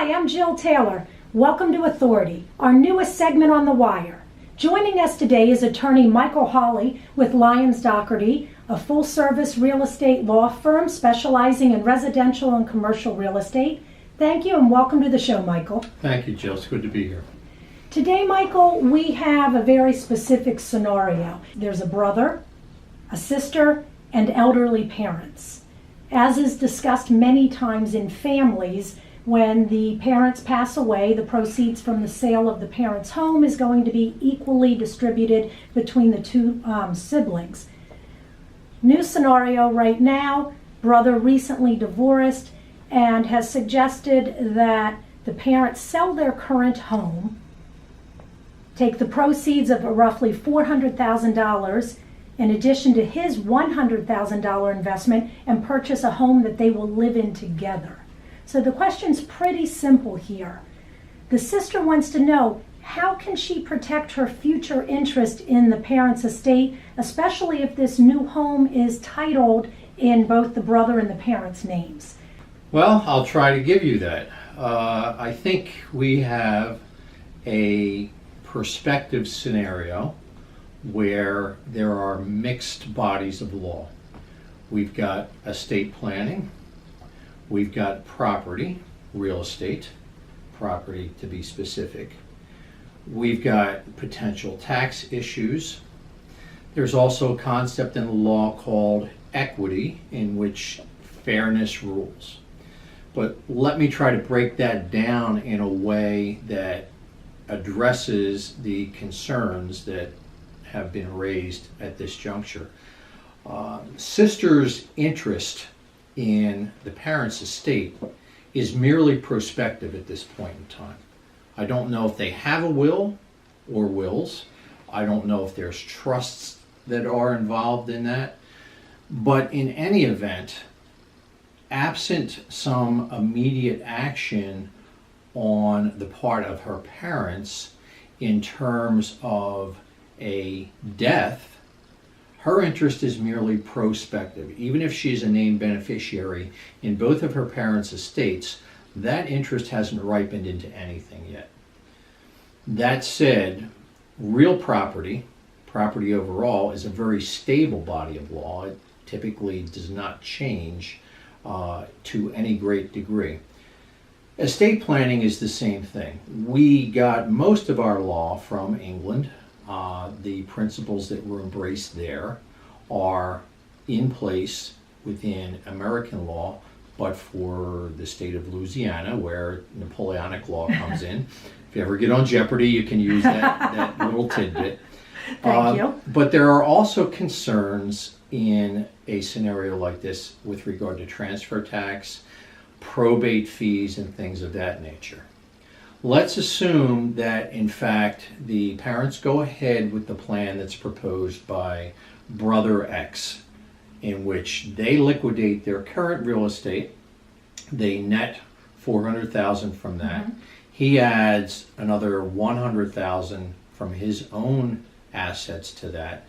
Hi, I'm Jill Taylor. Welcome to Authority, our newest segment on The Wire. Joining us today is attorney Michael Hawley with Lyons Dougherty, a full-service real estate law firm specializing in residential and commercial real estate. Thank you and welcome to the show, Michael. Thank you, Jill. It's good to be here. Today, Michael, we have a very specific scenario. There's a brother, a sister, and elderly parents. As is discussed many times in families, when the parents pass away, the proceeds from the sale of the parents' home is going to be equally distributed between the two siblings. New scenario right now, brother recently divorced and has suggested that the parents sell their current home, take the proceeds of roughly $400,000 in addition to his $100,000 investment and purchase a home that they will live in together. So the question's pretty simple here. The sister wants to know, how can she protect her future interest in the parents' estate, especially if this new home is titled in both the brother and the parents' names? Well, I'll try to give you that. I think we have a perspective scenario where there are mixed bodies of law. We've got estate planning, we've got property, real estate, property to be specific. We've got potential tax issues. There's also a concept in the law called equity, in which fairness rules. But let me try to break that down in a way that addresses the concerns that have been raised at this juncture. Sister's interest in the parents' estate is merely prospective at this point in time. I don't know if they have a will or wills. I don't know if there's trusts that are involved in that. But in any event, absent some immediate action on the part of her parents in terms of a death, her interest is merely prospective. Even if she's a named beneficiary in both of her parents' estates, that interest hasn't ripened into anything yet. That said, real property overall, is a very stable body of law. It typically does not change to any great degree. Estate planning is the same thing. We got most of our law from England. The principles that were embraced there are in place within American law, but for the state of Louisiana, where Napoleonic law comes in. If you ever get on Jeopardy, you can use that little tidbit. Thank you. But there are also concerns in a scenario like this with regard to transfer tax, probate fees, and things of that nature. Let's assume that, in fact, the parents go ahead with the plan that's proposed by Brother X, in which they liquidate their current real estate. They net $400,000 from that. Mm-hmm. He adds another $100,000 from his own assets to that.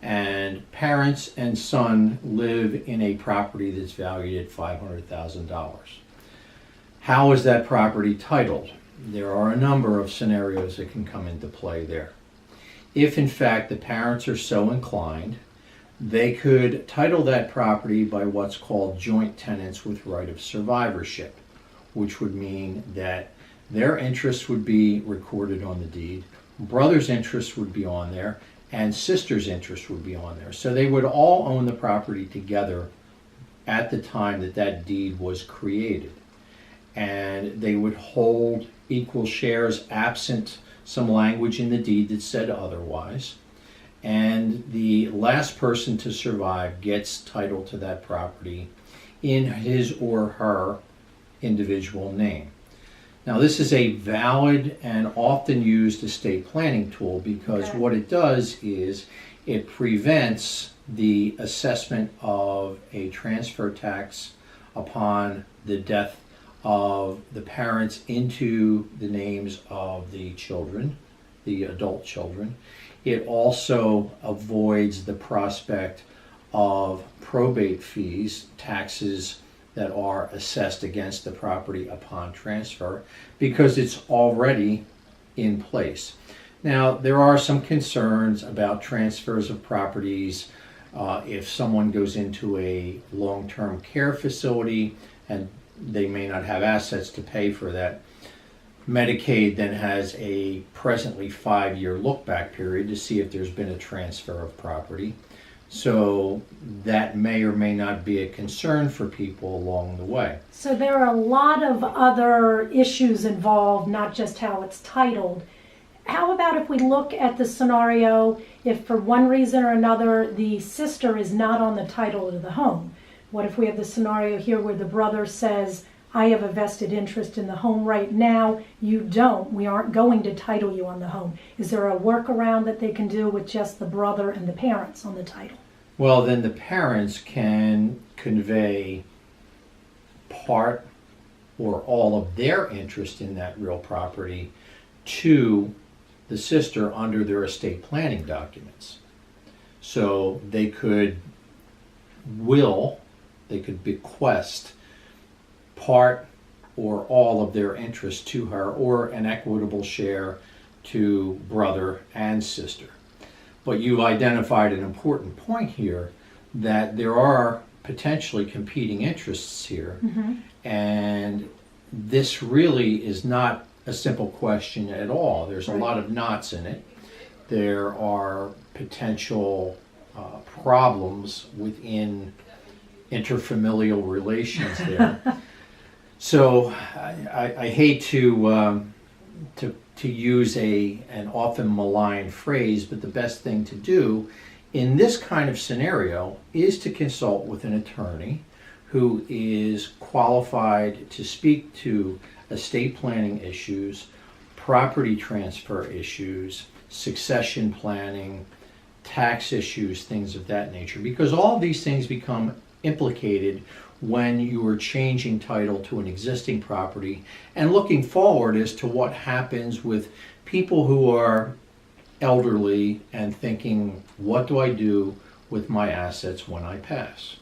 And parents and son live in a property that's valued at $500,000. How is that property titled? There are a number of scenarios that can come into play there. If in fact the parents are so inclined, they could title that property by what's called joint tenants with right of survivorship, which would mean that their interests would be recorded on the deed, brother's interest would be on there, and sister's interest would be on there. So they would all own the property together at the time that that deed was created. And they would hold equal shares absent some language in the deed that said otherwise. And the last person to survive gets title to that property in his or her individual name. Now, this is a valid and often used estate planning tool because what it does is it prevents the assessment of a transfer tax upon the death of the parents into the names of the children, the adult children. It also avoids the prospect of probate fees, taxes that are assessed against the property upon transfer because it's already in place. Now, there are some concerns about transfers of properties. If someone goes into a long-term care facility and they may not have assets to pay for that, Medicaid then has a presently 5-year look-back period to see if there's been a transfer of property. So that may or may not be a concern for people along the way. So there are a lot of other issues involved, not just how it's titled. How about if we look at the scenario, if for one reason or another the sister is not on the title of the home? What if we have the scenario here where the brother says, I have a vested interest in the home right now, you don't, we aren't going to title you on the home. Is there a workaround that they can do with just the brother and the parents on the title? Well, then the parents can convey part or all of their interest in that real property to the sister under their estate planning documents. So they could bequest part or all of their interest to her, or an equitable share to brother and sister. But you've identified an important point here, that there are potentially competing interests here. Mm-hmm. And this really is not a simple question at all. There's a lot of knots in it. There are potential problems within interfamilial relations there. So I hate to use an often maligned phrase, but the best thing to do in this kind of scenario is to consult with an attorney who is qualified to speak to estate planning issues, property transfer issues, succession planning, tax issues, things of that nature, because all of these things become implicated when you are changing title to an existing property and looking forward as to what happens with people who are elderly and thinking, what do I do with my assets when I pass?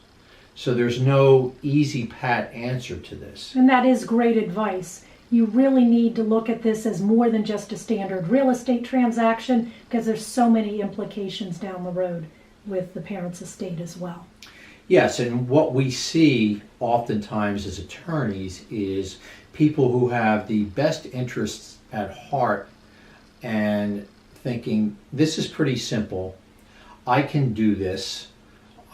So there's no easy pat answer to this. And that is great advice. You really need to look at this as more than just a standard real estate transaction, because there's so many implications down the road with the parents' estate as well. Yes, and what we see oftentimes as attorneys is people who have the best interests at heart and thinking, this is pretty simple, I can do this,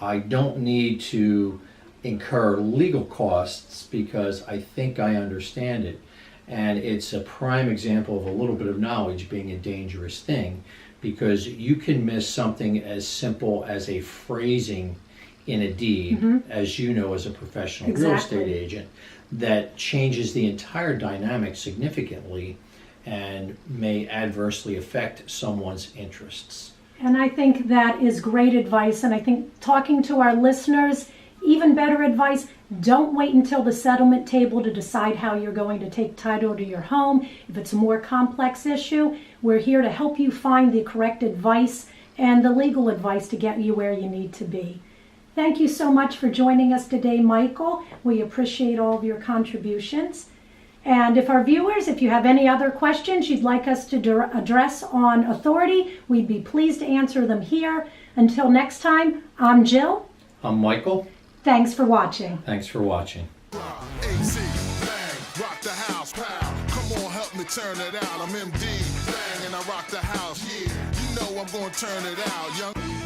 I don't need to incur legal costs because I think I understand it. And it's a prime example of a little bit of knowledge being a dangerous thing, because you can miss something as simple as a phrasing in a deed, mm-hmm. as you know as a professional real estate agent, that changes the entire dynamic significantly and may adversely affect someone's interests. And I think that is great advice, and I think talking to our listeners, even better advice, don't wait until the settlement table to decide how you're going to take title to your home. If it's a more complex issue, we're here to help you find the correct advice and the legal advice to get you where you need to be. Thank you so much for joining us today, Michael. We appreciate all of your contributions. And if our viewers, if you have any other questions you'd like us to address on authority, we'd be pleased to answer them here. Until next time, I'm Jill. I'm Michael. Thanks for watching. Thanks for watching. AC, bang, rock the house, pow. Come on, help me turn it out. I'm MD, bang, and I rock the house, yeah. You know I'm gonna turn it out, young.